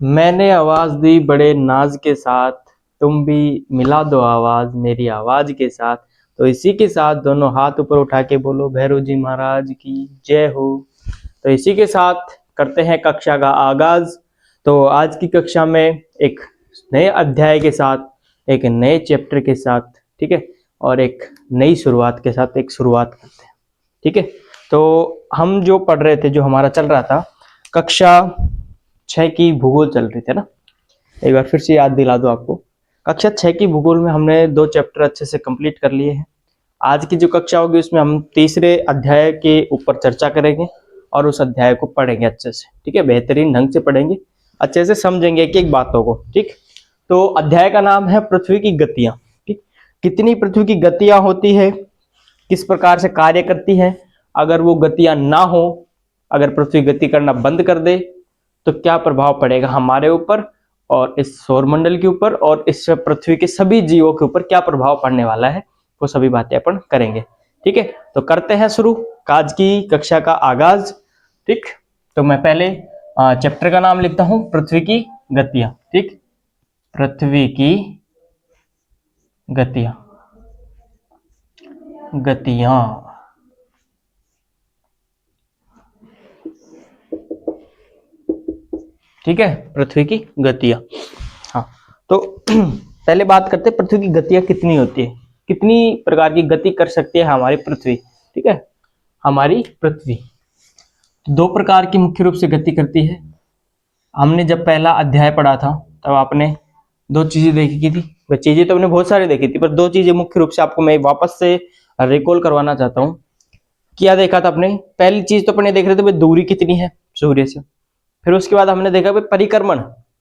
मैंने आवाज दी बड़े नाज के साथ, तुम भी मिला दो आवाज मेरी आवाज के साथ। तो इसी के साथ दोनों हाथ ऊपर उठा के बोलो भैरव जी महाराज की जय हो। तो इसी के साथ करते हैं कक्षा का आगाज। तो आज की कक्षा में एक नए अध्याय के साथ, एक नए चैप्टर के साथ, ठीक है, और एक नई शुरुआत के साथ एक शुरुआत करते हैं, ठीक है। तो हम जो पढ़ रहे थे, जो हमारा चल रहा था, कक्षा 6 की भूगोल चल रही थी ना। एक बार फिर से याद दिला दो आपको। कक्षा 6 की भूगोल में हमने 2 चैप्टर अच्छे से कंप्लीट कर लिए हैं। आज की जो कक्षा होगी उसमें हम तीसरे अध्याय के ऊपर चर्चा करेंगे और उस अध्याय को पढ़ेंगे अच्छे से, ठीक है, बेहतरीन ढंग से पढ़ेंगे, अच्छे से समझेंगे एक एक बातों को, ठीक। तो अध्याय का नाम है पृथ्वी की गतियां, ठीक। कितनी पृथ्वी की गतियां होती है, किस प्रकार से कार्य करती है, अगर वो गतियां ना हो, अगर पृथ्वी गति करना बंद कर दे तो क्या प्रभाव पड़ेगा हमारे ऊपर और इस सौरमंडल के ऊपर और इस पृथ्वी के सभी जीवों के ऊपर क्या प्रभाव पड़ने वाला है, वो सभी बातें अपन करेंगे, ठीक है। तो करते हैं शुरू आज की कक्षा का आगाज, ठीक। तो मैं पहले चैप्टर का नाम लिखता हूं, पृथ्वी की गतियां, ठीक। पृथ्वी की गतियां, गतियां, ठीक है, पृथ्वी की गतियां। हाँ, तो पहले बात करते हैं पृथ्वी की गतियां कितनी होती है, कितनी प्रकार की गति कर सकती है हमारी पृथ्वी, ठीक है। हमारी पृथ्वी 2 प्रकार की मुख्य रूप से गति करती है। हमने जब पहला अध्याय पढ़ा था तब आपने 2 चीजें देखी की थी, वह चीजें तो हमने बहुत सारी देखी थी, पर 2 चीजें मुख्य रूप से आपको मैं वापस से रिकॉल करवाना चाहता हूँ। क्या देखा था अपने? पहली चीज तो अपने देख रहे थे भाई दूरी कितनी है सूर्य से। फिर उसके बाद हमने देखा भाई परिक्रमण,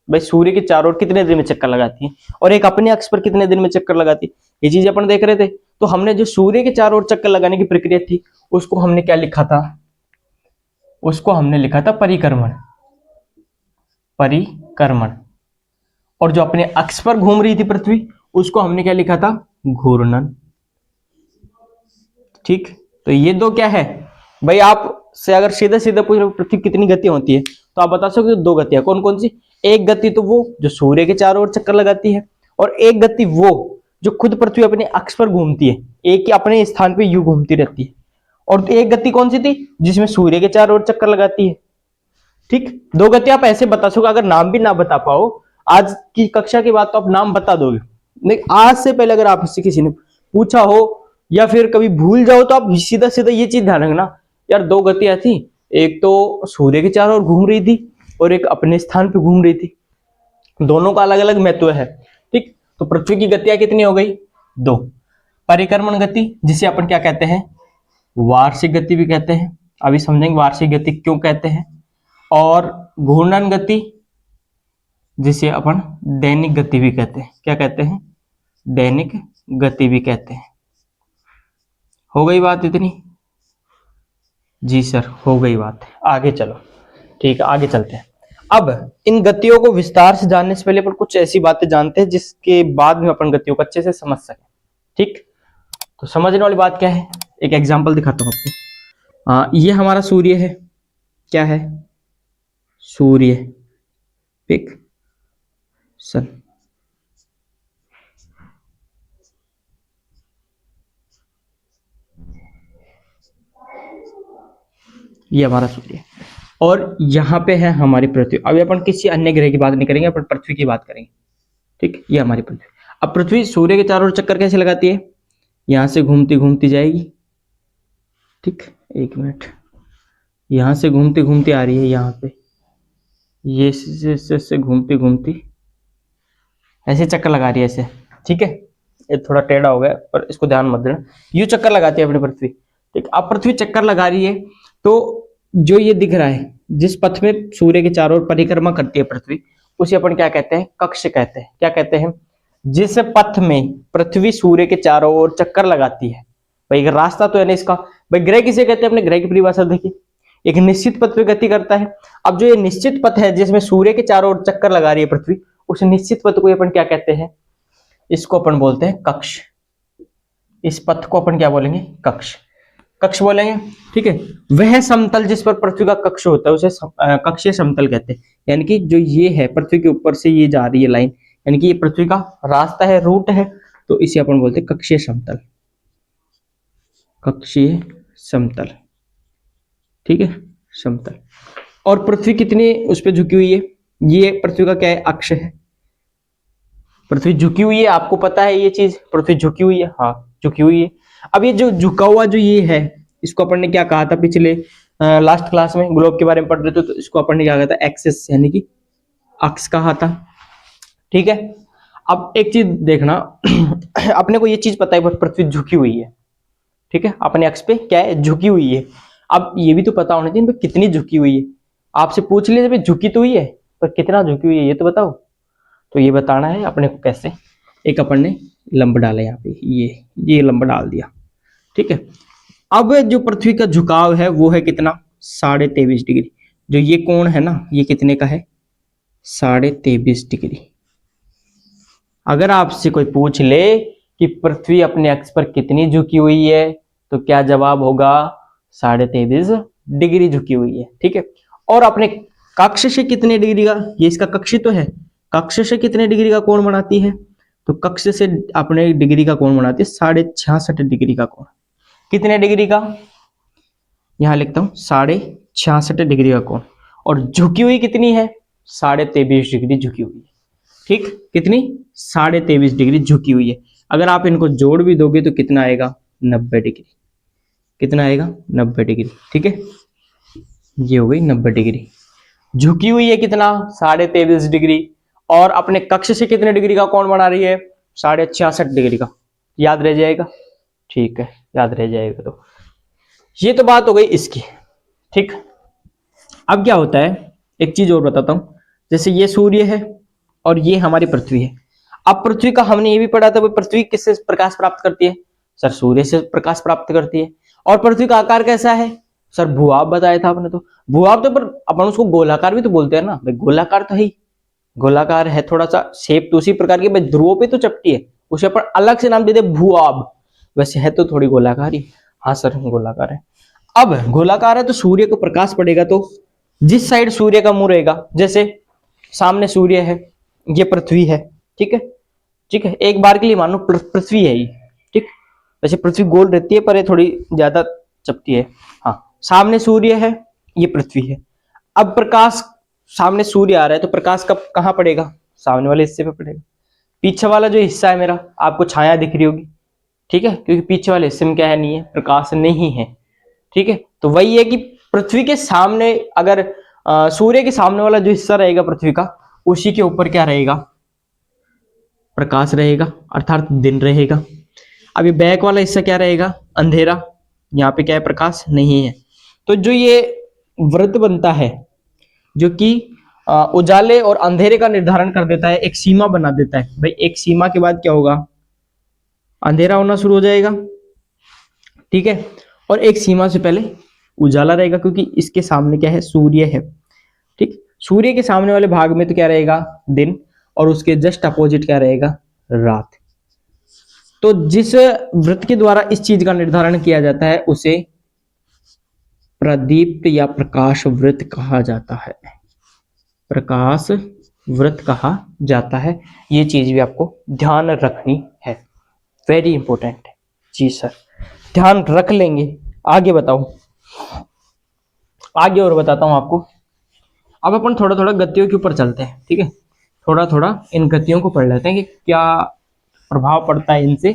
भाई सूर्य के चारों ओर कितने दिन में चक्कर लगाती है और एक अपने अक्ष पर कितने दिन में चक्कर लगाती है, ये चीज अपन देख रहे थे। तो हमने जो सूर्य के चारों ओर चक्कर लगाने की प्रक्रिया थी उसको हमने क्या लिखा था? उसको हमने लिखा था परिक्रमण, परिक्रमण। और जो अपने अक्ष पर घूम रही थी पृथ्वी उसको हमने क्या लिखा था? घूर्णन, ठीक। तो ये 2 क्या है भाई, आप से अगर सीधे सीधे पूछ रहे पृथ्वी कितनी गति होती है तो आप बता सकते हो 2 गतियां कौन कौन सी। एक गति तो वो जो सूर्य के चारों ओर चक्कर लगाती है और एक गति वो जो खुद पृथ्वी अपने अक्ष पर घूमती है, एक ही अपने स्थान पे यूं घूमती रहती है। और एक गति कौन सी थी जिसमें सूर्य के चारों ओर चक्कर लगाती है, ठीक। 2 गति आप ऐसे बता सकोगे, अगर नाम भी ना बता पाओ आज की कक्षा के बाद तो आप नाम बता दोगे, लेकिन आज से पहले अगर आपसे किसी ने पूछा हो या फिर कभी भूल जाओ तो आप सीधा सीधा ये चीज ध्यान रखना, यार 2 गतियां थी, एक तो सूर्य के चारों ओर घूम रही थी और एक अपने स्थान पे घूम रही थी, दोनों का अलग अलग महत्व है, ठीक। तो पृथ्वी की गतियां कितनी हो गई? 2। परिक्रमण गति जिसे अपन क्या कहते हैं? वार्षिक गति भी कहते हैं, अभी समझेंगे वार्षिक गति क्यों कहते हैं। और घूर्णन गति जिसे अपन दैनिक गति भी कहते हैं, क्या कहते हैं? दैनिक गति भी कहते हैं। हो गई बात इतनी? जी सर, हो गई बात, आगे चलो, ठीक है, आगे चलते हैं। अब इन गतियों को विस्तार से जानने से पहले अपन कुछ ऐसी बातें जानते हैं जिसके बाद में अपन गतियों को अच्छे से समझ सकें, ठीक। तो समझने वाली बात क्या है, एक एग्जांपल दिखाता हूं आपको। ये हमारा सूर्य है, क्या है? सूर्य, ठीक, सन। ये हमारा सूर्य और यहाँ पे है हमारी पृथ्वी। अभी अपन किसी अन्य ग्रह की बात नहीं करेंगे, अपन पृथ्वी की बात करेंगे, ठीक। ये हमारी पृथ्वी। अब पृथ्वी सूर्य के चारों ओर चक्कर कैसे लगाती है? यहां से घूमती घूमती जाएगी, ठीक, एक मिनट, यहां से घूमती घूमती आ रही है, यहाँ पे ये से घूमती घूमती ऐसे चक्कर लगा रही है ऐसे, ठीक है। ये थोड़ा टेढ़ा हो गया पर इसको ध्यान मत देना, यूं चक्कर लगाती है अपनी पृथ्वी, ठीक। अब पृथ्वी चक्कर लगा रही है तो जो ये दिख रहा है जिस पथ में सूर्य के चारों ओर परिक्रमा करती है पृथ्वी, उसे अपन क्या कहते हैं? कक्ष कहते हैं। क्या कहते हैं? जिस पथ में पृथ्वी सूर्य के चारों ओर चक्कर लगाती है, भाई एक रास्ता तो है ना इसका। भाई ग्रह किसे कहते हैं? अपने ग्रह की परिभाषा देखिए, एक निश्चित पथ पे गति करता है। अब जो ये निश्चित पथ है जिसमें सूर्य के चारों ओर चक्कर लगा रही है पृथ्वी, उस निश्चित पथ को अपन क्या कहते हैं? इसको अपन बोलते हैं कक्ष। इस पथ को अपन क्या बोलेंगे? कक्ष। कक्ष बोलेंगे, ठीक है। वह समतल जिस पर पृथ्वी का कक्ष होता है उसे कक्षीय समतल कहते हैं। यानी कि जो ये है पृथ्वी के ऊपर से ये जा रही है लाइन, यानी कि ये पृथ्वी का रास्ता है, रूट है, तो इसे अपन बोलते हैं कक्षीय समतल, कक्षीय समतल, ठीक है, समतल। और पृथ्वी कितनी उस पर झुकी हुई है, ये पृथ्वी का क्या है, अक्ष है। पृथ्वी झुकी हुई है, आपको पता है ये चीज, पृथ्वी झुकी हुई है, हाँ झुकी हुई है। अब ये जो झुका हुआ जो ये है, इसको अपन ने क्या कहा था पिछले लास्ट क्लास में, ग्लोब के बारे में पढ़ रहे थे, तो इसको अपन ने क्या कहा था, एक्सिस यानी कि अक्ष कहा था, ठीक है। अब एक चीज देखना अपने को ये चीज पता है पृथ्वी झुकी हुई है, ठीक है, अपने अक्ष पे क्या है, झुकी हुई है। अब ये भी तो पता होना चाहिए कितनी झुकी हुई है। आपसे पूछ लीजिए भाई झुकी तो हुई है, पर कितना झुकी हुई है ये तो बताओ। तो ये बताना है अपने को कैसे, एक अपन ने लंब डाला यहाँ पे, ये लंब डाल दिया, ठीक है। अब जो पृथ्वी का झुकाव है वो है कितना, 23.5 डिग्री। जो ये कोण है ना, ये कितने का है, 23.5 डिग्री। अगर आपसे कोई पूछ ले कि पृथ्वी अपने अक्ष पर कितनी झुकी हुई है, तो क्या जवाब होगा, 23.5 डिग्री झुकी हुई है, ठीक है। और अपने कक्ष से कितने डिग्री का, ये इसका कक्ष तो है, कक्ष से कितने डिग्री का कोण बनाती है, तो कक्ष से अपने डिग्री का कोण बनाती है 66.5 डिग्री का कोण। कितने डिग्री का, यहां लिखता हूं 66.5 डिग्री का कोण। और झुकी हुई कितनी है, 23.5 डिग्री झुकी हुई है, ठीक, कितनी, 23.5 डिग्री झुकी हुई है। अगर आप इनको जोड़ भी दोगे तो कितना आएगा, 90 डिग्री। कितना आएगा, 90 डिग्री, ठीक है। ये हो गई 90 डिग्री। झुकी हुई है कितना, 23.5 डिग्री, और अपने कक्ष से कितने डिग्री का कोण बना रही है, 66.5 डिग्री का। याद रह जाएगा, ठीक है, याद रह जाएगा। तो ये तो बात हो गई इसकी, ठीक। अब क्या होता है, एक चीज और बताता हूं, जैसे ये सूर्य है और ये हमारी पृथ्वी है। अब पृथ्वी का हमने ये भी पढ़ा था, पृथ्वी किससे प्रकाश प्राप्त करती है, सर सूर्य से प्रकाश प्राप्त करती है। और पृथ्वी का आकार कैसा है, सर भूआब बताया था आपने। तो भूआब तो, पर अपन उसको गोलाकार भी तो बोलते हैं ना भाई, गोलाकार तो है, गोलाकार है, थोड़ा सा शेप तो उसी प्रकार की, भाई ध्रुवों पे तो चपटी है, उसे अपन अलग से नाम दे दे भूआब, वैसे है तो थोड़ी गोलाकार ही। हाँ सर गोलाकार है। अब गोलाकार है तो सूर्य को प्रकाश पड़ेगा, तो जिस साइड सूर्य का मुंह रहेगा, जैसे सामने सूर्य है, ये पृथ्वी है, ठीक है, ठीक है, एक बार के लिए मानो पृथ्वी है ये, ठीक। वैसे पृथ्वी गोल रहती है पर ये थोड़ी ज्यादा चपटी है। हाँ, सामने सूर्य है, ये पृथ्वी है। अब प्रकाश, सामने सूर्य आ रहा है तो प्रकाश कब कहाँ पड़ेगा, सामने वाले हिस्से पे पड़ेगा। पीछे वाला जो हिस्सा है मेरा, आपको छाया दिख रही होगी, ठीक है, क्योंकि पीछे वाले हिस्से में क्या है, नहीं है, प्रकाश नहीं है, ठीक है। तो वही है कि पृथ्वी के सामने अगर सूर्य के सामने वाला जो हिस्सा रहेगा पृथ्वी का, उसी के ऊपर क्या रहेगा, प्रकाश रहेगा, अर्थात दिन रहेगा। अभी बैक वाला हिस्सा क्या रहेगा, अंधेरा, यहाँ पे क्या है, प्रकाश नहीं है। तो जो ये वृत्त बनता है, जो कि उजाले और अंधेरे का निर्धारण कर देता है, एक सीमा बना देता है भाई, एक सीमा के बाद क्या होगा, अंधेरा होना शुरू हो जाएगा, ठीक है। और एक सीमा से पहले उजाला रहेगा, क्योंकि इसके सामने क्या है, सूर्य है, ठीक। सूर्य के सामने वाले भाग में तो क्या रहेगा, दिन, और उसके जस्ट अपोजिट क्या रहेगा, रात। तो जिस वृत्त के द्वारा इस चीज का निर्धारण किया जाता है उसे प्रदीप्त या प्रकाश वृत्त कहा जाता है, प्रकाश वृत्त कहा जाता है। ये चीज भी आपको ध्यान रखनी है, वेरी इंपॉर्टेंट है जी सर, ध्यान रख लेंगे। आगे बताओ, आगे और बताता हूं आपको। अब अपन थोड़ा थोड़ा गतियों के ऊपर चलते हैं, ठीक है, थोड़ा थोड़ा इन गतियों को पढ़ लेते हैं कि क्या प्रभाव पड़ता है इनसे,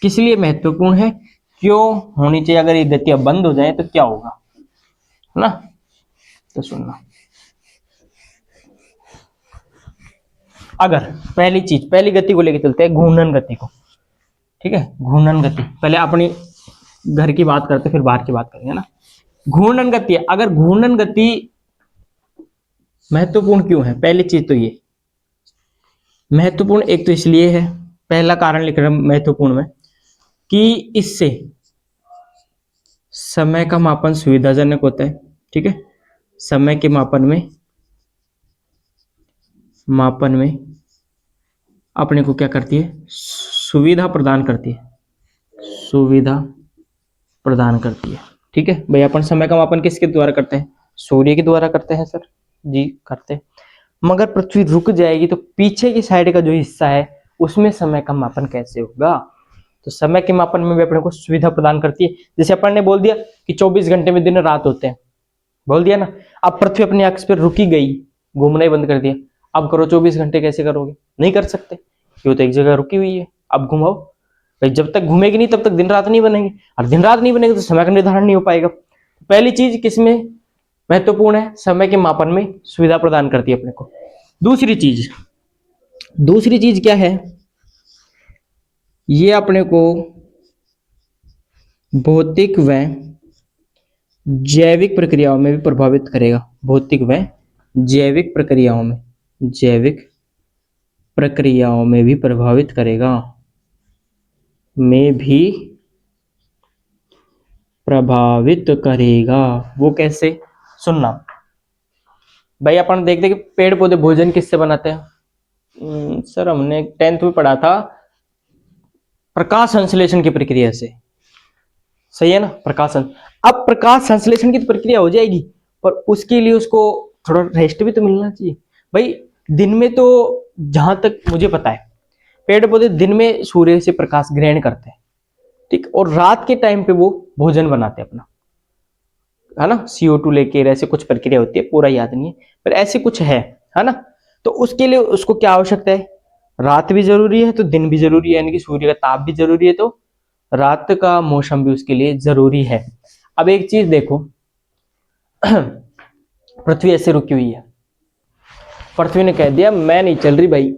किस लिए महत्वपूर्ण है, क्यों होनी चाहिए, अगर ये गतियां बंद हो जाए तो क्या होगा, है ना। तो सुनना, अगर पहली चीज, पहली गति को लेकर चलते हैं, घूर्णन गति को, ठीक है। घूर्णन गति, पहले अपनी घर की बात करते फिर बाहर की बात करेंगे ना। घूर्णन गति, अगर घूर्णन गति महत्वपूर्ण क्यों है, पहली चीज तो ये महत्वपूर्ण, एक तो इसलिए है, पहला कारण लिख रहे हैं महत्वपूर्ण में, कि इससे समय का मापन सुविधाजनक होता है, ठीक है। समय के मापन में अपने को क्या करती है, सुविधा प्रदान करती है, सुविधा प्रदान करती है। ठीक है भाई, अपन समय का मापन किसके द्वारा करते हैं? सूर्य के द्वारा करते हैं सर जी, करते हैं। मगर पृथ्वी रुक जाएगी तो पीछे की साइड का जो हिस्सा है उसमें समय का मापन कैसे होगा? तो समय के मापन में भी अपने को सुविधा प्रदान करती है। जैसे अपन ने बोल दिया कि 24 घंटे में दिन और रात होते हैं, बोल दिया ना। अब पृथ्वी अपने अक्ष पर रुकी गई, घूमना ही बंद कर दिया, अब करो 24 घंटे, कैसे करोगे? नहीं कर सकते, क्यों? तो एक जगह रुकी हुई है, अब घुमाओ भाई। जब तक घूमेगी नहीं तब तक दिन रात नहीं बनेगी, और दिन रात नहीं बनेगी तो समय का निर्धारण नहीं हो पाएगा। पहली चीज किसमें महत्वपूर्ण है? समय के मापन में सुविधा प्रदान करती है अपने को। दूसरी चीज क्या है? ये अपने को भौतिक व जैविक प्रक्रियाओं में भी प्रभावित करेगा। भौतिक व जैविक प्रक्रियाओं में भी प्रभावित करेगा, वो कैसे? सुनना भाई, अपन देखते कि पेड़ पौधे भोजन किससे बनाते हैं? सर हमने 10th में पढ़ा था, प्रकाश संश्लेषण की प्रक्रिया से। सही है ना, प्रकाशन। अब प्रकाश संश्लेषण की तो प्रक्रिया हो जाएगी, पर उसके लिए उसको थोड़ा रेस्ट भी तो मिलना चाहिए भाई। दिन में तो जहां तक मुझे पता है पेड़ पौधे दिन में सूर्य से प्रकाश ग्रहण करते हैं, ठीक, और रात के टाइम पे वो भोजन बनाते हैं अपना, है ना, CO2 लेके, ऐसे कुछ प्रक्रिया होती है, पूरा याद नहीं है पर ऐसे कुछ है ना। तो उसके लिए उसको क्या आवश्यकता है? रात भी जरूरी है तो दिन भी जरूरी है, यानी कि सूर्य का ताप भी जरूरी है तो रात का मौसम भी उसके लिए जरूरी है। अब एक चीज देखो, पृथ्वी ऐसे रुकी हुई है, पृथ्वी ने कह दिया मैं नहीं चल रही भाई,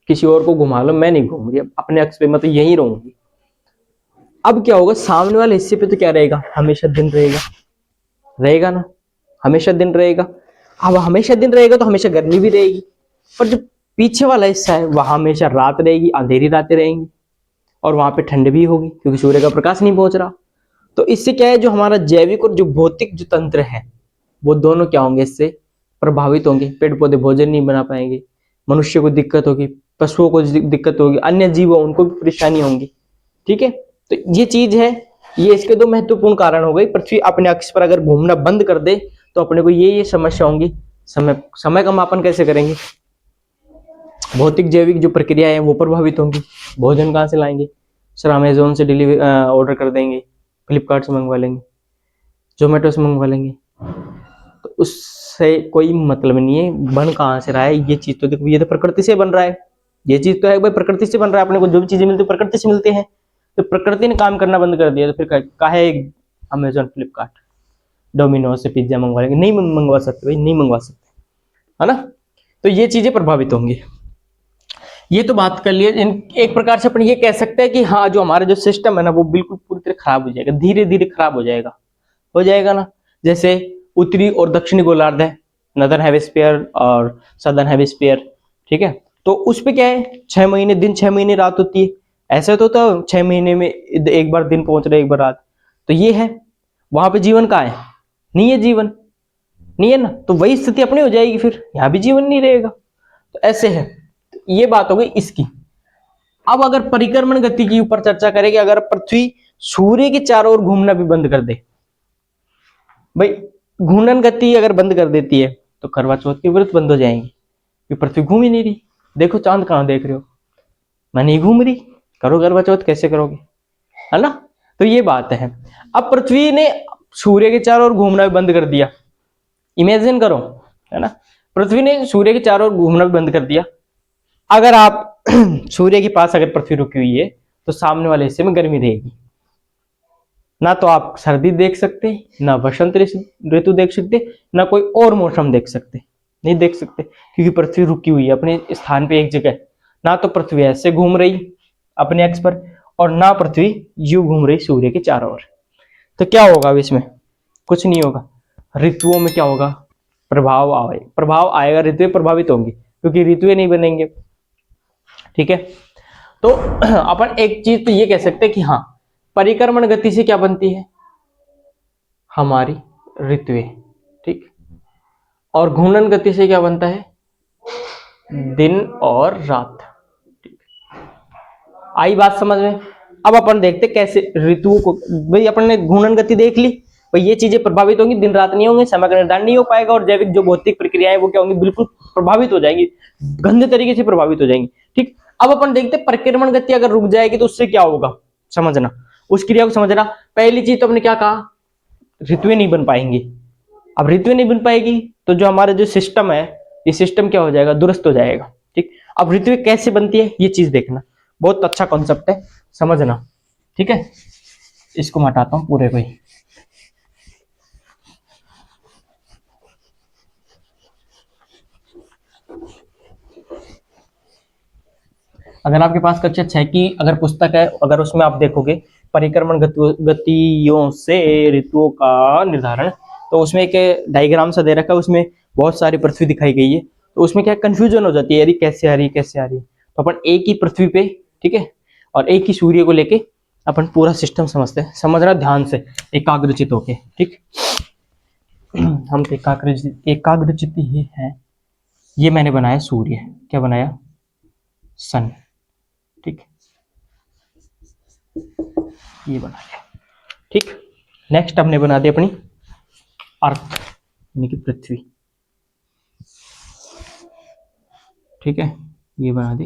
किसी और को घुमा लो, मैं नहीं घूम रही, अपने अक्ष पे मैं तो यहीं रहूंगी। अब क्या होगा? सामने वाले हिस्से पे तो क्या रहेगा? हमेशा दिन रहेगा ना, हमेशा दिन रहेगा। अब हमेशा दिन रहेगा तो हमेशा गर्मी भी रहेगी, पर जो पीछे वाला हिस्सा है वहां हमेशा रात रहेगी, अंधेरी रातें रहेंगी, और वहां पे ठंड भी होगी क्योंकि सूर्य का प्रकाश नहीं पहुंच रहा। तो इससे क्या है, जो हमारा जैविक और जो भौतिक जो तंत्र है वो दोनों क्या होंगे? इससे प्रभावित होंगे। पेड़ पौधे भोजन नहीं बना पाएंगे, मनुष्य को दिक्कत होगी, पशुओं को दिक्कत होगी, अन्य जीव उनको भी परेशानी होंगी। ठीक है, तो ये चीज है, ये इसके दो महत्वपूर्ण कारण हो गई। पृथ्वी अपने अक्ष पर अगर घूमना बंद कर दे तो अपने को ये समस्या होंगी। समय का मापन कैसे करेंगे? भौतिक जैविक जो प्रक्रिया है वो प्रभावित होंगी। भोजन कहाँ से लाएंगे? सर अमेजोन से डिलीवरी ऑर्डर कर देंगे, फ्लिपकार्ट से मंगवा लेंगे, जोमेटो से मंगवा लेंगे, तो उससे कोई मतलब नहीं है। बन कहाँ से रहा है? ये चीज तो देखो, ये तो प्रकृति से बन रहा है, ये चीज तो है भाई, प्रकृति से बन रहा है। अपने को जो भी चीजें मिलती है प्रकृति से मिलती है, तो प्रकृति ने काम करना बंद कर दिया तो फिर काहे अमेजोन, फ्लिपकार्ट, डोमिनोज से पिज्जा मंगवा लेंगे? नहीं मंगवा सकते भाई, नहीं मंगवा सकते, है ना। तो ये चीजें प्रभावित होंगी। ये तो बात कर लिए। एक प्रकार से अपन ये कह सकते हैं कि हाँ, जो हमारा जो सिस्टम है ना वो बिल्कुल पूरी तरह खराब हो जाएगा, धीरे धीरे खराब हो जाएगा ना। जैसे उत्तरी और दक्षिणी गोलार्ध है, नदर्न हेमिस्फीयर और सदर्न हेमिस्फीयर, ठीक है। तो उस पे क्या है, 6 महीने दिन 6 महीने रात होती है। ऐसा तो होता है 6 महीने में एक बार दिन पहुंच रहा है, एक बार रात। तो ये है, वहां पे जीवन कहाँ है? नहीं है जीवन, नहीं है ना। तो वही स्थिति अपनी हो जाएगी, फिर यहाँ भी जीवन नहीं रहेगा। तो ऐसे है, तो ये बात हो गई इसकी। अब अगर परिक्रमण गति के ऊपर चर्चा करें, अगर पृथ्वी सूर्य के चारों ओर घूमना भी बंद कर दे भाई, घूर्णन गति अगर बंद कर देती है तो करवा चौथ के व्रत बंद हो जाएंगे, क्योंकि पृथ्वी घूम ही नहीं रही। देखो चांद कहां देख रहे हो, मैं नहीं घूम रही, करो करवा चौथ, कैसे करोगे, है ना। तो ये बात है। अब पृथ्वी ने सूर्य के चारों ओर घूमना भी बंद कर दिया, इमेजिन करो, है ना। पृथ्वी ने सूर्य के चारों ओर घूमना भी बंद कर दिया। अगर आप सूर्य के पास अगर पृथ्वी रुकी हुई है तो सामने वाले हिस्से में गर्मी रहेगी, ना तो आप सर्दी देख सकते, ना बसंत ऋतु देख सकते, ना कोई और मौसम देख सकते, नहीं देख सकते, क्योंकि पृथ्वी रुकी हुई है अपने स्थान पे एक जगह। ना तो पृथ्वी ऐसे घूम रही अपने अक्ष पर, और ना पृथ्वी यूं घूम रही सूर्य के चारों ओर। तो क्या होगा अब इसमें? कुछ नहीं होगा। ऋतुओं में क्या होगा? प्रभाव आएगा, ऋतुएं प्रभावित होंगी क्योंकि ऋतुएं नहीं बनेंगे। ठीक है, तो अपन एक चीज तो ये कह सकते हैं कि हाँ, परिक्रमण गति से क्या बनती है? हमारी ऋतुएं, ठीक। और घूर्णन गति से क्या बनता है? दिन और रात, ठीक। आई बात समझ में? अब अपन देखते कैसे ऋतुओं को, भाई अपन ने घूर्णन गति देख ली, भाई ये चीजें प्रभावित होंगी, दिन रात नहीं होंगे, समय का निर्धारण नहीं हो पाएगा, और जैविक जो भौतिक प्रक्रियाएं वो क्या होंगी, बिल्कुल प्रभावित हो जाएंगी, गंदे तरीके से प्रभावित हो जाएंगी। ठीक, अब अपन देखते परिक्रमण गति अगर रुक जाएगी तो उससे क्या होगा, समझना, उस क्रिया को समझना। पहली चीज तो हमने क्या कहा, ऋतुएं नहीं बन पाएंगी। अब ऋतुएं नहीं बन पाएगी तो जो हमारा जो सिस्टम है, ये सिस्टम क्या हो जाएगा, दुरुस्त हो जाएगा। ठीक, अब ऋतुएं कैसे बनती है ये चीज देखना, बहुत अच्छा कॉन्सेप्ट है, समझना। ठीक है, इसको मैं हटाता हूं पूरे को ही। अगर आपके पास कक्षा 6 की अगर पुस्तक है, अगर उसमें आप देखोगे परिक्रमण गतियों से ऋतुओं का निर्धारण, तो उसमें एक डायग्राम सा दे रखा है, उसमें बहुत सारी पृथ्वी दिखाई गई है, तो उसमें क्या कंफ्यूजन हो जाती है, यार कैसे आ रही कैसे आ रही है। तो अपन एक ही पृथ्वी पे, ठीक है, और एक ही सूर्य को लेके अपन पूरा सिस्टम समझते हैं, समझना ध्यान से, एकाग्रचित होके। ठीक, हम तो एकाग्रचित ही हैं। ये मैंने बनाया सूर्य, क्या बनाया, सन। ठीक, ये बना लिया। ठीक, नेक्स्ट हमने बना दी अपनी अर्थ यानी कि पृथ्वी। ठीक है, ये बना दी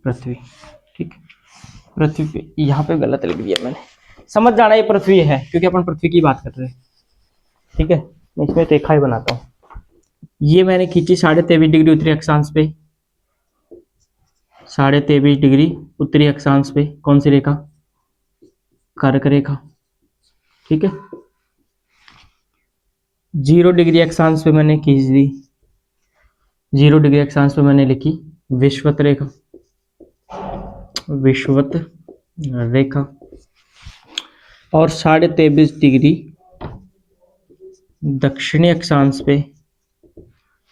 पृथ्वी। ठीक, पृथ्वी पे यहाँ पे गलत लिख दिया मैंने, समझ जाना ये पृथ्वी है क्योंकि अपन पृथ्वी की बात कर रहे हैं। ठीक है, मैं इसमें रेखा ही बनाता हूँ। ये मैंने खींची 23.5 डिग्री उत्तरी अक्षांश पे, 23.5 डिग्री उत्तरी अक्षांश पे, कौन सी रेखा, कर्क रेखा। ठीक है, 0 डिग्री अक्षांश पे मैंने खींच दी, 0 डिग्री अक्षांश पे मैंने लिखी विषुवत रेखा, विषुवत रेखा। और 23.5 डिग्री दक्षिणी अक्षांश पे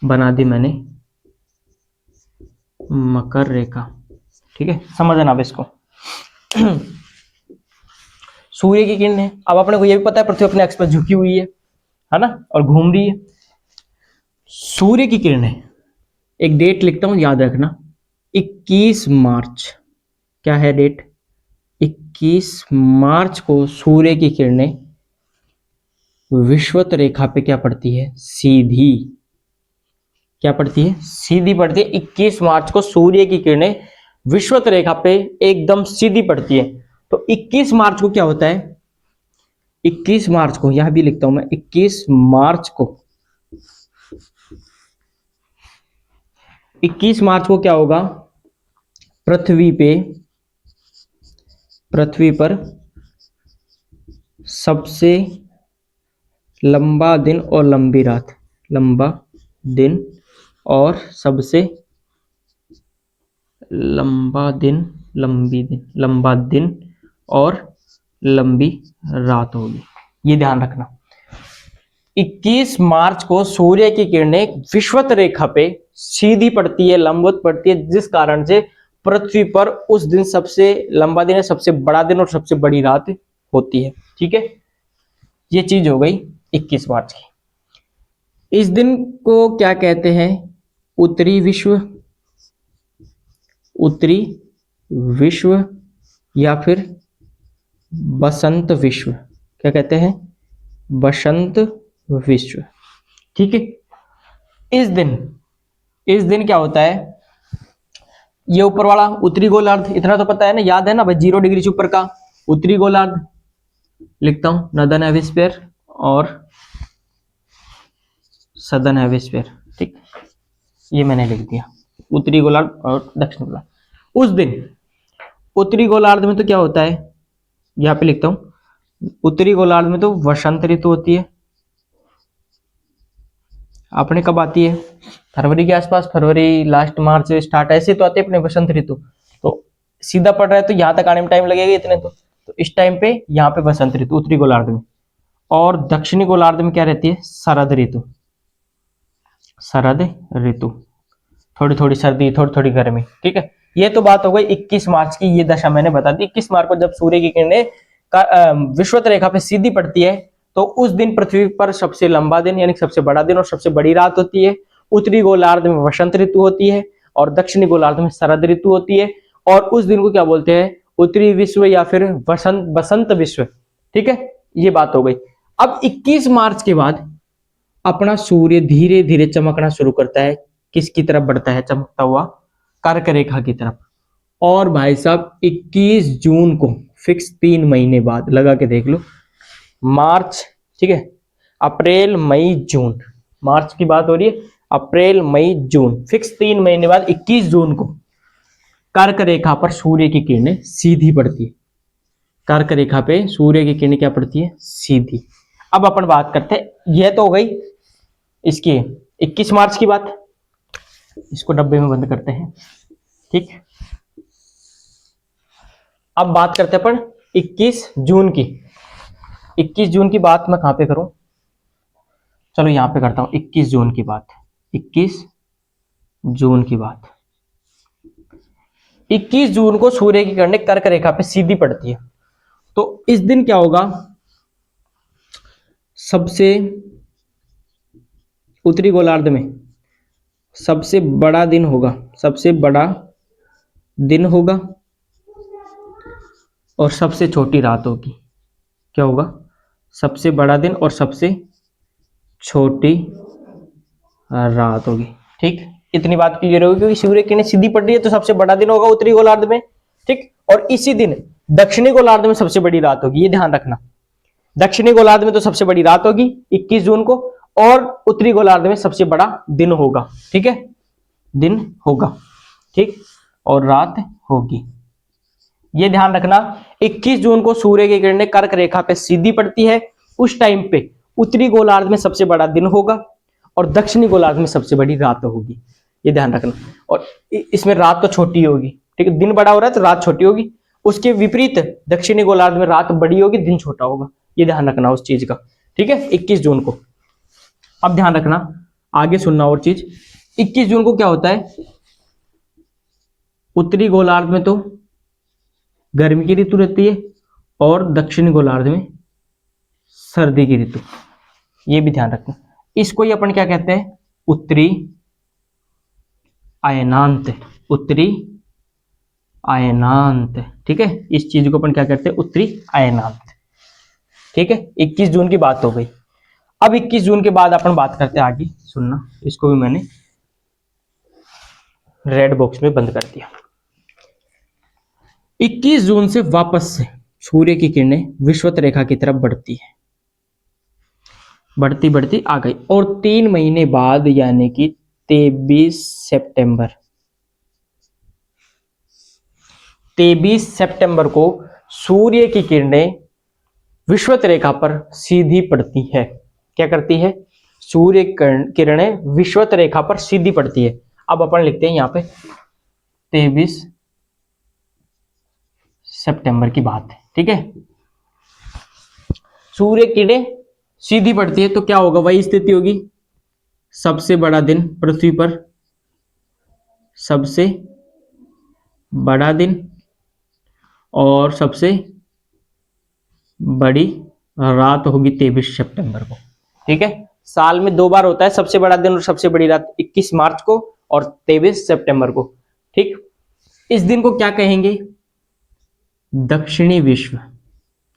बना दी मैंने मकर रेखा। ठीक है, समझना अब इसको। सूर्य की किरण है, अब अपने को ये भी पता है पृथ्वी अपने अक्ष पर झुकी हुई है ना, और घूम रही है। सूर्य की किरण है, एक डेट लिखता हूं याद रखना, 21 मार्च। क्या है डेट, 21 मार्च को सूर्य की किरणें विषुवत रेखा पे क्या पड़ती है, सीधी। क्या पड़ती है, सीधी पड़ती है। 21 मार्च को सूर्य की किरणें विषुवत रेखा पे एकदम सीधी पड़ती है। तो 21 मार्च को क्या होता है, 21 मार्च को यहां भी लिखता हूं मैं, 21 मार्च को, 21 मार्च को क्या होगा, पृथ्वी पर सबसे लंबा दिन और लंबी रात, लंबा दिन और सबसे लंबा दिन, लंबा दिन और लंबी रात होगी। ये ध्यान रखना, 21 मार्च को सूर्य की किरणें विषुवत रेखा पे सीधी पड़ती है, लंबवत पड़ती है, जिस कारण से पृथ्वी पर उस दिन सबसे लंबा दिन है, सबसे बड़ा दिन और सबसे बड़ी रात होती है। ठीक है, ये चीज हो गई 21 मार्च की। इस दिन को क्या कहते हैं, उत्तरी विश्व या फिर बसंत विश्व। क्या कहते हैं, बसंत विश्व। ठीक है, इस दिन क्या होता है, ये ऊपर वाला उत्तरी गोलार्ध, इतना तो पता है ना, याद है ना भाई, 0 डिग्री से ऊपर का उत्तरी गोलार्ध लिखता हूं, नॉर्दर्न हेमिस्फीयर और सदर्न हेमिस्फीयर। ठीक, ये मैंने लिख दिया, उत्तरी गोलार्ध और दक्षिण गोलार्ध। उस दिन उत्तरी गोलार्ध में तो क्या होता है, यहां पे लिखता हूं, उत्तरी गोलार्ध में तो वसंत ऋतु होती है। अपने कब आती है, फरवरी के आसपास, फरवरी लास्ट, मार्च से स्टार्ट, ऐसे तो आते हैं अपने वसंत ऋतु। तो सीधा पड़ रहा है तो यहां तक आने में टाइम लगेगा इतने, तो इस टाइम पे यहाँ पे बसंत ऋतु उत्तरी गोलार्ध में, और दक्षिणी गोलार्ध में क्या रहती है, शरद ऋतु, थोड़ी थोड़ी सर्दी, थोड़ी थोड़ी गर्मी। ठीक है, ये तो बात हो गई 21 मार्च की, ये दशा मैंने बता दी। 21 मार्च को जब सूर्य की किरणें विषुवत रेखा पे सीधी पड़ती है, तो उस दिन पृथ्वी पर सबसे लंबा दिन यानी सबसे बड़ा दिन और सबसे बड़ी रात होती है। उत्तरी गोलार्ध में वसंत ऋतु होती है और दक्षिणी गोलार्ध में शरद ऋतु होती है। और उस दिन को क्या बोलते हैं, उत्तरी विश्व या फिर बसंत विश्व। ठीक है, ये बात हो गई। अब 21 मार्च के बाद अपना सूर्य धीरे धीरे चमकना शुरू करता है। किसकी तरफ बढ़ता है? चमकता हुआ कर्क रेखा की तरफ। और भाई साहब 21 जून को फिक्स 3 महीने बाद, लगा के देख लो, मार्च, ठीक है, अप्रैल मई जून, मार्च की बात हो रही है, अप्रैल मई जून, फिक्स 3 महीने बाद 21 जून को कर्क रेखा पर सूर्य की किरणें सीधी पड़ती है। कर्क रेखा पे सूर्य की किरणें क्या पड़ती है? सीधी। अब अपन बात करते हैं, यह तो हो गई इसकी 21 मार्च की बात, इसको डब्बे में बंद करते हैं। ठीक, अब बात करते हैं अपन 21 जून की। 21 जून की बात मैं कहां पे करूं? चलो यहां पे करता हूं 21 जून की बात। 21 जून की बात, 21 जून को सूर्य की किरणें कर्क रेखा पे सीधी पड़ती है। तो इस दिन क्या होगा? सबसे उत्तरी गोलार्ध में सबसे बड़ा दिन होगा, सबसे बड़ा दिन होगा, और सबसे छोटी रात होगी। क्या होगा? सबसे बड़ा दिन और सबसे छोटी रात होगी। ठीक, इतनी बात क्लियर होगी, क्योंकि सूर्य की किरणें सीधी पड़ रही है तो सबसे बड़ा दिन होगा उत्तरी गोलार्ध में। ठीक, और इसी दिन दक्षिणी गोलार्ध में सबसे बड़ी रात होगी, ये ध्यान रखना। दक्षिणी गोलार्ध में तो सबसे बड़ी रात होगी 21 जून को, और उत्तरी गोलार्ध में सबसे बड़ा दिन होगा। ठीक है, दिन होगा, ठीक, और रात होगी, ये ध्यान रखना। 21 जून को सूर्य की किरणें कर्क रेखा पे सीधी पड़ती है। उस टाइम पे उत्तरी गोलार्ध में सबसे बड़ा दिन होगा और दक्षिणी गोलार्ध में सबसे बड़ी रात होगी, ये ध्यान रखना। और इसमें रात तो छोटी होगी, ठीक है, दिन बड़ा हो रहा है तो रात छोटी होगी। उसके विपरीत दक्षिणी गोलार्ध में रात बड़ी होगी, दिन छोटा होगा, ये ध्यान रखना उस चीज का। ठीक है, 21 जून को। अब ध्यान रखना, आगे सुनना और चीज। 21 जून को क्या होता है? उत्तरी गोलार्ध में तो गर्मी की ऋतु रहती है और दक्षिणी गोलार्ध में सर्दी की ऋतु, ये भी ध्यान रखना। इसको ही अपन क्या कहते हैं? उत्तरी अयनांत, उत्तरी अयनांत। ठीक है, इस चीज को अपन क्या कहते हैं? उत्तरी अयनांत। ठीक है, 21 जून की बात हो गई। अब 21 जून के बाद अपन बात करते हैं आगे, सुनना, इसको भी मैंने रेड बॉक्स में बंद कर दिया। 21 जून से वापस से सूर्य की किरणें विषुवत रेखा की तरफ बढ़ती है, बढ़ती बढ़ती आ गई, और 3 महीने बाद यानी कि 23 सितंबर, 23 सितंबर को सूर्य की किरणें विषुवत रेखा पर सीधी पड़ती है। क्या करती है? सूर्य किरणें विषुवत रेखा पर सीधी पड़ती है। अब अपन लिखते हैं यहां पे 23 सितंबर की बात है। ठीक है, सूर्य किरणें सीधी पड़ती है तो क्या होगा? वही स्थिति होगी, सबसे बड़ा दिन पृथ्वी पर, सबसे बड़ा दिन और सबसे बड़ी रात होगी 23 सितंबर को। ठीक है, साल में 2 बार होता है सबसे बड़ा दिन और सबसे बड़ी रात, 21 मार्च को और 23 सितंबर को। ठीक, इस दिन को क्या कहेंगे? दक्षिणी विश्व।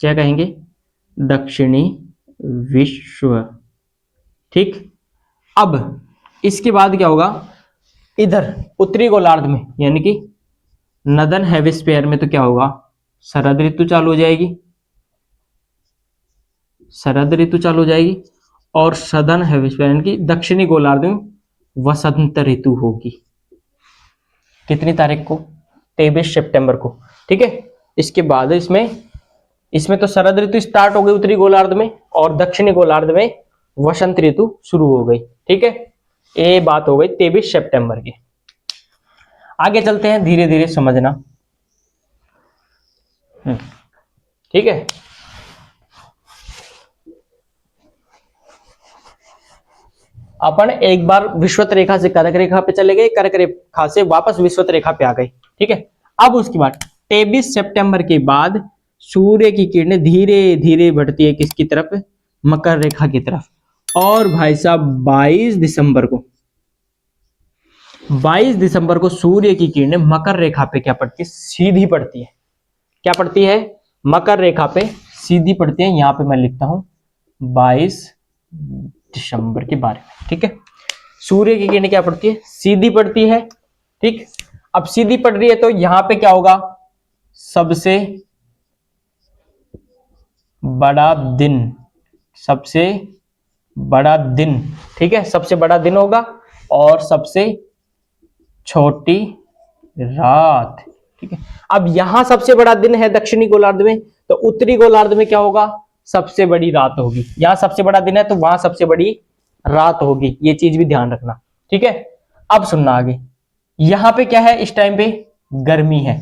क्या कहेंगे? दक्षिणी विश्व। ठीक, अब इसके बाद क्या होगा? इधर उत्तरी गोलार्ध में यानी कि नदन हेमिस्फीयर में तो क्या होगा? शरद ऋतु चालू हो जाएगी, शरद ऋतु चालू हो जाएगी, और सदर्न हेमिस्फीयर यानी कि दक्षिणी गोलार्ध में वसंत ऋतु होगी। कितनी तारीख को? 23 सितंबर को। ठीक है, इसके बाद इसमें तो शरद ऋतु स्टार्ट हो गई उत्तरी गोलार्ध में, और दक्षिणी गोलार्ध में वसंत ऋतु शुरू हो गई। ठीक है, ये बात हो गई 23 सितंबर की। आगे चलते हैं, धीरे धीरे समझना। ठीक है, अपन एक बार विषुवत रेखा से कर्क रेखा पे चले गए, कर्क रेखा से वापस विषुवत रेखा पे आ गए। ठीक है, अब उसके बाद 23 सितंबर के बाद सूर्य की किरणें धीरे धीरे बढ़ती है किसकी तरफ? मकर रेखा की तरफ। और भाई साहब 22 दिसंबर को सूर्य की किरणें मकर रेखा पे क्या पड़ती है? सीधी पड़ती है। क्या पड़ती है, मकर रेखा पे सीधी पड़ती है। यहां पे मैं लिखता हूं 22 दिसंबर के बारे में, ठीक है। सूर्य की किरणें क्या पड़ती है, सीधी पड़ती है, ठीक। अब सीधी पड़ रही है तो यहां पे क्या होगा, सबसे बड़ा दिन, सबसे बड़ा दिन, ठीक है, सबसे बड़ा दिन होगा और सबसे छोटी रात, ठीक है। अब यहां सबसे बड़ा दिन है दक्षिणी गोलार्ध में, तो उत्तरी गोलार्ध में क्या होगा, सबसे बड़ी रात होगी। यहां सबसे बड़ा दिन है तो वहां सबसे बड़ी रात होगी, ये चीज भी ध्यान रखना, ठीक है। अब सुनना आगे, यहां पे क्या है, इस टाइम पे गर्मी है,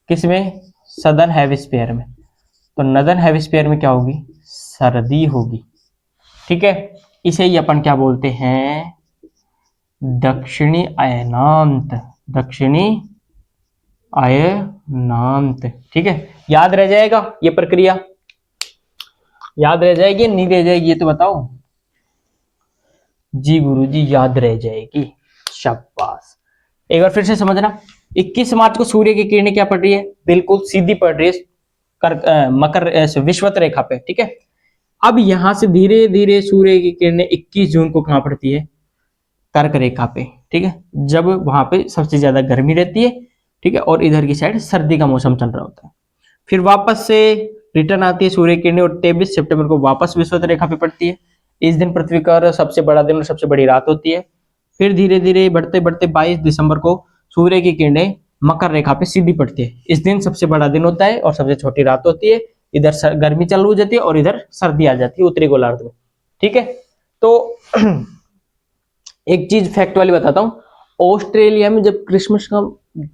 किसमें, सदर्न हेमिस्फीयर में। तो नदर्न हेमिस्फीयर में क्या होगी, सर्दी होगी, ठीक है। इसे ही अपन क्या बोलते हैं, दक्षिणी अयनांत, दक्षिणी अयनांत, ठीक है। याद रह जाएगा ये प्रक्रिया, याद रह जाएगी नहीं रह जाएगी ये तो बताओ। जी गुरुजी याद रह जाएगी, शाबाश। एक बार फिर से समझना, 21 मार्च को सूर्य की किरणें क्या पड़ रही है, बिल्कुल सीधी पड़ रही है मकर विषुवत रेखा पे, ठीक है। अब यहां से धीरे धीरे सूर्य की किरणें 21 जून को कहां पड़ती है, कर्क रेखा पे, ठीक है, जब वहां पे सबसे ज्यादा गर्मी रहती है, ठीक है, और इधर की साइड सर्दी का मौसम चल रहा होता है। फिर वापस से रिटर्न आती है सूर्य की किरणें और 23 सितंबर को वापस विषुवत रेखा पे पड़ती है। इस दिन पृथ्वी का सबसे बड़ा दिन और सबसे बड़ी रात होती है। फिर धीरे धीरे बढ़ते बढ़ते 22 दिसंबर को सूर्य की किरणें मकर रेखा पे सीधी पड़ती है। इस दिन सबसे बड़ा दिन होता है और सबसे छोटी रात होती है। इधर गर्मी चालू हो जाती है और इधर सर्दी आ जाती है उत्तरी गोलार्ध में, ठीक है। तो एक चीज फैक्ट वाली बताता हूँ, ऑस्ट्रेलिया में जब क्रिसमस का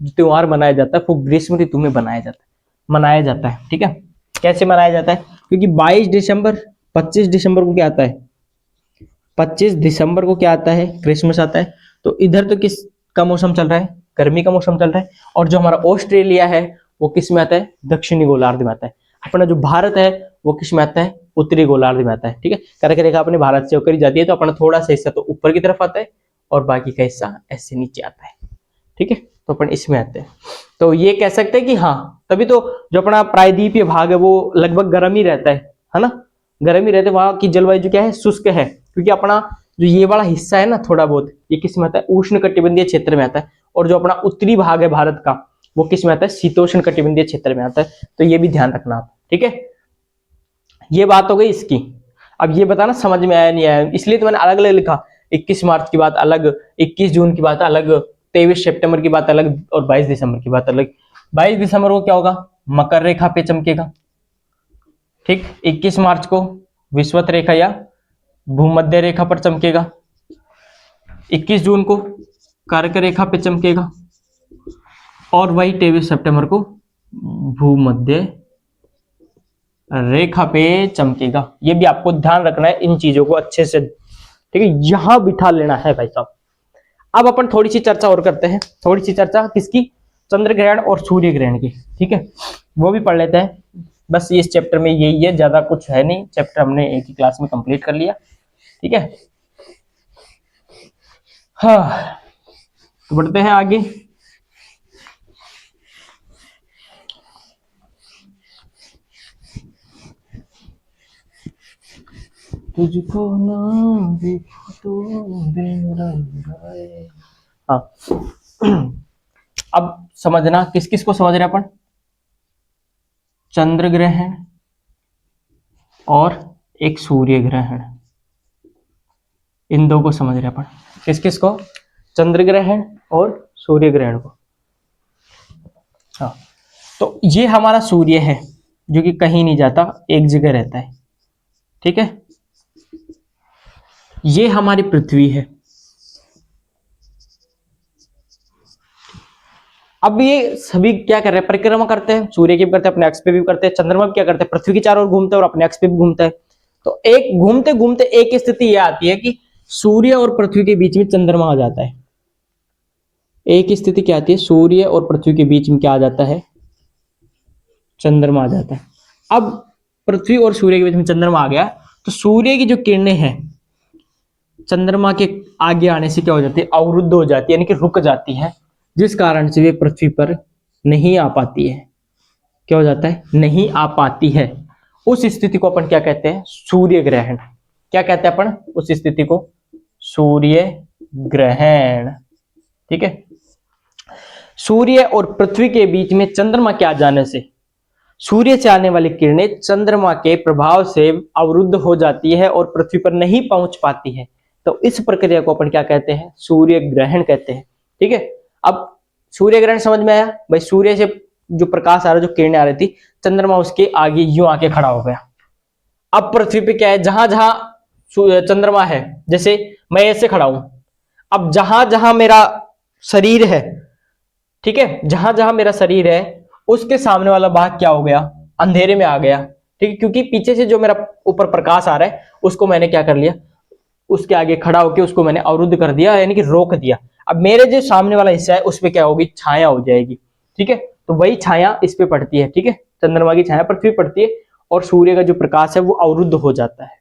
त्योहार मनाया जाता है वो ग्रीष्म ऋतु में मनाया जाता है, ठीक है। कैसे मनाया जाता है, क्योंकि 22 दिसंबर 25 दिसंबर को क्या आता है, 25 दिसंबर को क्या आता है, क्रिसमस आता है। तो इधर तो किस का मौसम चल रहा है, गर्मी का मौसम चल रहा है। और जो हमारा ऑस्ट्रेलिया है वो किस में आता है, दक्षिणी गोलार्ध में आता है। अपना जो भारत है वो किस में आता है, उत्तरी गोलार्ध में आता है, ठीक है। कर्क रेखा अपने भारत से होकर ही जाती है, तो अपना थोड़ा सा हिस्सा तो ऊपर की तरफ आता है और बाकी का हिस्सा ऐसे नीचे आता है, ठीक है। तो अपन इसमें आते हैं, तो ये कह सकते हैं कि हाँ, तभी तो जो अपना प्रायद्वीपीय भाग है वो लगभग गर्म ही रहता है ना, गर्म ही रहता है। वहां की जलवायु जो क्या है, शुष्क है, क्योंकि अपना जो ये वाला हिस्सा है ना थोड़ा बहुत, ये किस में आता है, उष्ण कटिबंधीय क्षेत्र में आता है। और जो अपना उत्तरी भाग है भारत का वो किस में आता है, शीतोष्ण कटिबंधीय क्षेत्र में आता है। तो ये भी ध्यान रखना आप, ठीक है। ये बात हो गई इसकी। अब ये बताना समझ में आया नहीं आया, इसलिए तो मैंने अलग अलग लिखा, 21 मार्च की बात अलग, 21 जून की बात अलग, 23 सितंबर की बात अलग और 22 दिसंबर की बात अलग। 22 दिसंबर को क्या होगा, मकर रेखा पे चमकेगा, ठीक। 21 मार्च को विषुवत रेखा या भूमध्य रेखा पर चमकेगा। 21 जून को कर्क रेखा पे चमकेगा और वही 23 सितंबर को भूमध्य रेखा पे चमकेगा। ये भी आपको ध्यान रखना है, इन चीजों को अच्छे से, ठीक है, यहां बिठा लेना है भाई साहब। अब अपन थोड़ी सी चर्चा और करते हैं, थोड़ी सी चर्चा किसकी, चंद्र ग्रहण और सूर्य ग्रहण की, ठीक है, वो भी पढ़ लेते हैं। बस इस चैप्टर में यही है, ज्यादा कुछ है नहीं, चैप्टर हमने एक ही क्लास में कंप्लीट कर लिया, ठीक है। हाँ, तो बढ़ते हैं आगे। तुझको नाम देखा तो मेरा है। हाँ, अब समझना किस किस को समझ रहे हैं अपन, चंद्र ग्रहण और एक सूर्य ग्रहण, इन दो को समझ रहे हैं अपन। किस किस को, चंद्र ग्रहण और सूर्य ग्रहण को। हाँ, तो ये हमारा सूर्य है जो कि कहीं नहीं जाता, एक जगह रहता है, ठीक है। ये हमारी पृथ्वी है। अब ये सभी क्या कर रहे हैं, परिक्रमा करते हैं, सूर्य की भी करते हैं, अपने अक्ष पे भी करते हैं। चंद्रमा भी क्या करते हैं, पृथ्वी की चारों ओर घूमते हैं और अपने अक्ष पे भी घूमता है। तो एक घूमते घूमते एक स्थिति यह आती है कि सूर्य और पृथ्वी के बीच में चंद्रमा आ जाता है। एक स्थिति क्या आती है, सूर्य और पृथ्वी के बीच में क्या आ जाता है, चंद्रमा आ जाता है। अब पृथ्वी और सूर्य के बीच में चंद्रमा आ गया तो सूर्य की जो किरणें हैं चंद्रमा के आगे आने से क्या हो जाती है, अवरुद्ध हो जाती है, यानी कि रुक जाती है, जिस कारण से वे पृथ्वी पर नहीं आ पाती है, क्या हो जाता है, नहीं आ पाती है। उस स्थिति को अपन क्या कहते हैं, सूर्य ग्रहण। क्या कहते हैं अपन उस स्थिति को, सूर्य ग्रहण। ठीक है। सूर्य और पृथ्वी के बीच में चंद्रमा के आ जाने से सूर्य से आने वाली किरणें चंद्रमा के प्रभाव से अवरुद्ध हो जाती है और पृथ्वी पर नहीं पहुंच पाती है। तो इस प्रक्रिया को अपन क्या कहते हैं, सूर्य ग्रहण कहते हैं। ठीक है। अब सूर्य ग्रहण समझ में आया भाई, सूर्य से जो प्रकाश आ रहा, जो किरणें आ रही थी, चंद्रमा उसके आगे यूं आके खड़ा हो गया। अब पृथ्वी पे क्या है, जहां जहां चंद्रमा है, जैसे मैं ऐसे खड़ा हूं, अब जहां जहां मेरा शरीर है, ठीक है, जहां जहां मेरा शरीर है उसके सामने वाला भाग क्या हो गया, अंधेरे में आ गया। ठीक है, क्योंकि पीछे से जो मेरा ऊपर प्रकाश आ रहा है उसको मैंने क्या कर लिया, उसके आगे खड़ा होकर उसको मैंने अवरुद्ध कर दिया, यानी कि रोक दिया। अब मेरे जो सामने वाला हिस्सा है उस पर क्या होगी, छाया हो जाएगी। ठीक है, तो वही छाया इस पे पड़ती है। ठीक है, चंद्रमा की छाया पृथ्वी पड़ती है और सूर्य का जो प्रकाश है वो अवरुद्ध हो जाता है।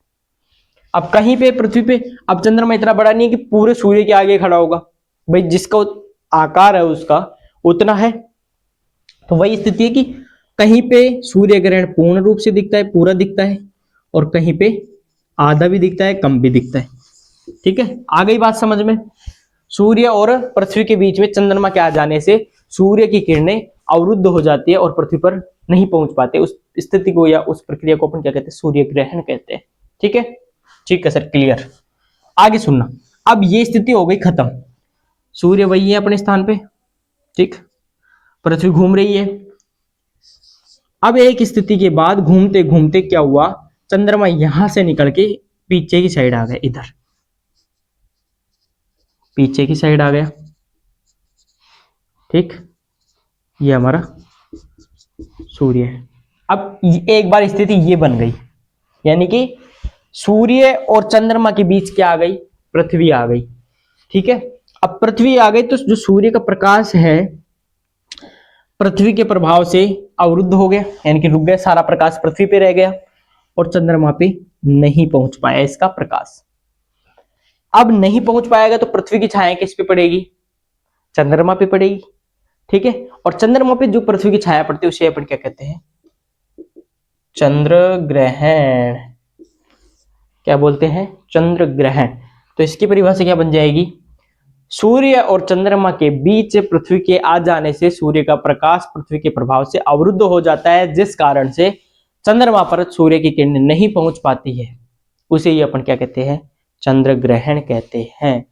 अब कहीं पे पृथ्वी पे, अब चंद्रमा इतना बड़ा नहीं है कि पूरे सूर्य के आगे खड़ा होगा भाई, जिसका आकार है उसका उतना है। तो वही स्थिति है कि कहीं पे सूर्य ग्रहण पूर्ण रूप से दिखता है, पूरा दिखता है, और कहीं पे आधा भी दिखता है, कम भी दिखता है। ठीक है, आ गई बात समझ में। सूर्य और पृथ्वी के बीच में चंद्रमा के आ जाने से सूर्य की किरणें अवरुद्ध हो जाती है और पृथ्वी पर नहीं पहुंच पाते। उस स्थिति को या उस प्रक्रिया को अपन क्या कहते हैं, सूर्य ग्रहण कहते हैं। ठीक है, ठीक है सर, क्लियर। आगे सुनना। अब ये स्थिति हो गई खत्म, सूर्य वही है अपने स्थान पे, ठीक, पृथ्वी घूम रही है। अब एक स्थिति के बाद घूमते घूमते क्या हुआ, चंद्रमा यहां से निकल के पीछे की साइड आ गया, इधर पीछे की साइड आ गया। ठीक, ये हमारा सूर्य है। अब एक बार स्थिति ये बन गई, यानी कि सूर्य और चंद्रमा के बीच क्या आ गई, पृथ्वी आ गई। ठीक है, अब पृथ्वी आ गई तो जो सूर्य का प्रकाश है पृथ्वी के प्रभाव से अवरुद्ध हो गया, यानी कि रुक गया, सारा प्रकाश पृथ्वी पे रह गया और चंद्रमा पे नहीं पहुंच पाया इसका प्रकाश। अब नहीं पहुंच पाएगा तो पृथ्वी की छाया किस पे पड़ेगी, चंद्रमा पे पड़ेगी। ठीक है, और चंद्रमा पे जो पृथ्वी की छाया पड़ती है उसे अपन क्या कहते हैं, चंद्र ग्रहण। क्या बोलते हैं, चंद्र ग्रहण। तो इसकी परिभाषा क्या बन जाएगी, सूर्य और चंद्रमा के बीच पृथ्वी के आ जाने से सूर्य का प्रकाश पृथ्वी के प्रभाव से अवरुद्ध हो जाता है, जिस कारण से चंद्रमा पर सूर्य की किरणें नहीं पहुंच पाती है, उसे ही अपन क्या कहते हैं, चंद्र ग्रहण कहते हैं।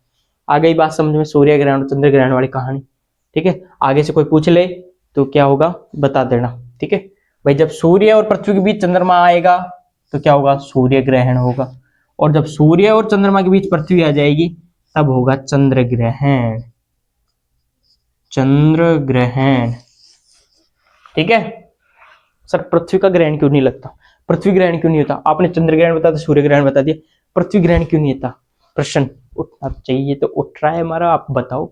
आ गई बात समझ में, सूर्य ग्रहण और चंद्र ग्रहण वाली कहानी। ठीक है, आगे से कोई पूछ ले तो क्या होगा बता देना। ठीक है भाई, जब सूर्य और पृथ्वी के बीच चंद्रमा आएगा तो क्या होगा, सूर्य ग्रहण होगा, और जब सूर्य और चंद्रमा के बीच पृथ्वी आ जाएगी तब होगा चंद्र ग्रहण, चंद्र ग्रहण। ठीक है सर, पृथ्वी का ग्रहण क्यों नहीं लगता, पृथ्वी ग्रहण क्यों नहीं होता, आपने चंद्र ग्रहण बता दिया, सूर्य ग्रहण बता दिया, पृथ्वी ग्रहण क्यों नहीं होता, प्रश्न उठना चाहिए तो उठ रहा है हमारा, आप बताओ।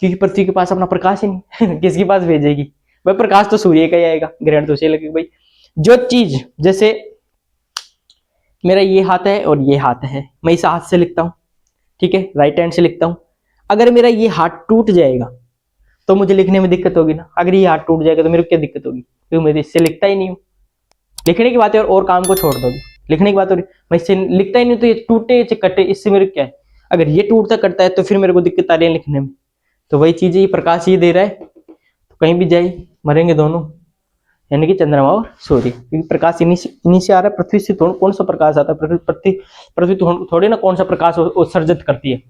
क्योंकि पृथ्वी के पास अपना प्रकाश ही नहीं किसके पास भेजेगी भाई, प्रकाश तो सूर्य का ही आएगा, ग्रहण तो उसे लगेगा भाई। जो चीज, जैसे मेरा ये हाथ है और ये हाथ है, मैं इस हाथ से लिखता हूं, ठीक है, राइट हैंड से लिखता हूं। अगर मेरा ये हाथ टूट जाएगा तो मुझे लिखने में दिक्कत होगी ना, अगर ये हाथ टूट जाएगा तो मेरे को क्या दिक्कत होगी, क्योंकि मैं इससे लिखता ही नहीं हूँ। लिखने की बात है और काम को छोड़ दोगे, लिखने की बात हो रही, मैं इससे लिखता ही नहीं, तो ये टूटे कटे इससे मेरे क्या है, अगर ये टूटता करता है तो फिर मेरे को दिक्कत आ रही है लिखने में। तो वही चीज ये प्रकाश ये दे रहा है, तो कहीं भी जाए मरेंगे दोनों, यानी कि चंद्रमा और सूर्य, क्योंकि प्रकाश इन्हीं से आ रहा है, पृथ्वी से कौन सा प्रकाश आता है, पृथ्वी थोड़ी ना कौन सा प्रकाश उत्सर्जित करती है।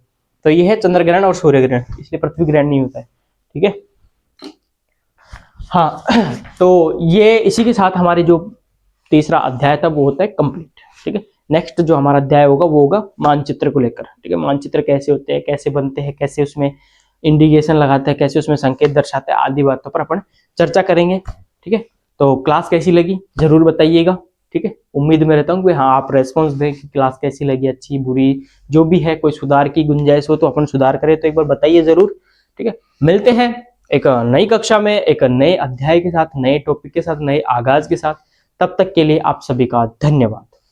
तो ये है चंद्र ग्रहण और सूर्य ग्रहण, इसलिए पृथ्वी ग्रहण नहीं होता है। ठीक है, हाँ तो ये इसी के साथ हमारी जो तीसरा अध्याय था वो होता है कंप्लीट। ठीक है, नेक्स्ट जो हमारा अध्याय होगा वो होगा मानचित्र को लेकर। ठीक है, मानचित्र कैसे होते हैं, कैसे बनते हैं, कैसे उसमें इंडिकेशन लगाते हैं, कैसे उसमें संकेत दर्शाते हैं, आदि बातों पर अपन चर्चा करेंगे। ठीक है, तो क्लास कैसी लगी जरूर बताइएगा। ठीक है, उम्मीद में रहता हूँ कि हाँ आप रेस्पॉन्स दें कि क्लास कैसी लगी, अच्छी बुरी जो भी है, कोई सुधार की गुंजाइश हो तो अपन सुधार करें, तो एक बार बताइए जरूर। ठीक है, मिलते हैं एक नई कक्षा में एक नए अध्याय के साथ, नए टॉपिक के साथ, नए आगाज के साथ। तब तक के लिए आप सभी का धन्यवाद।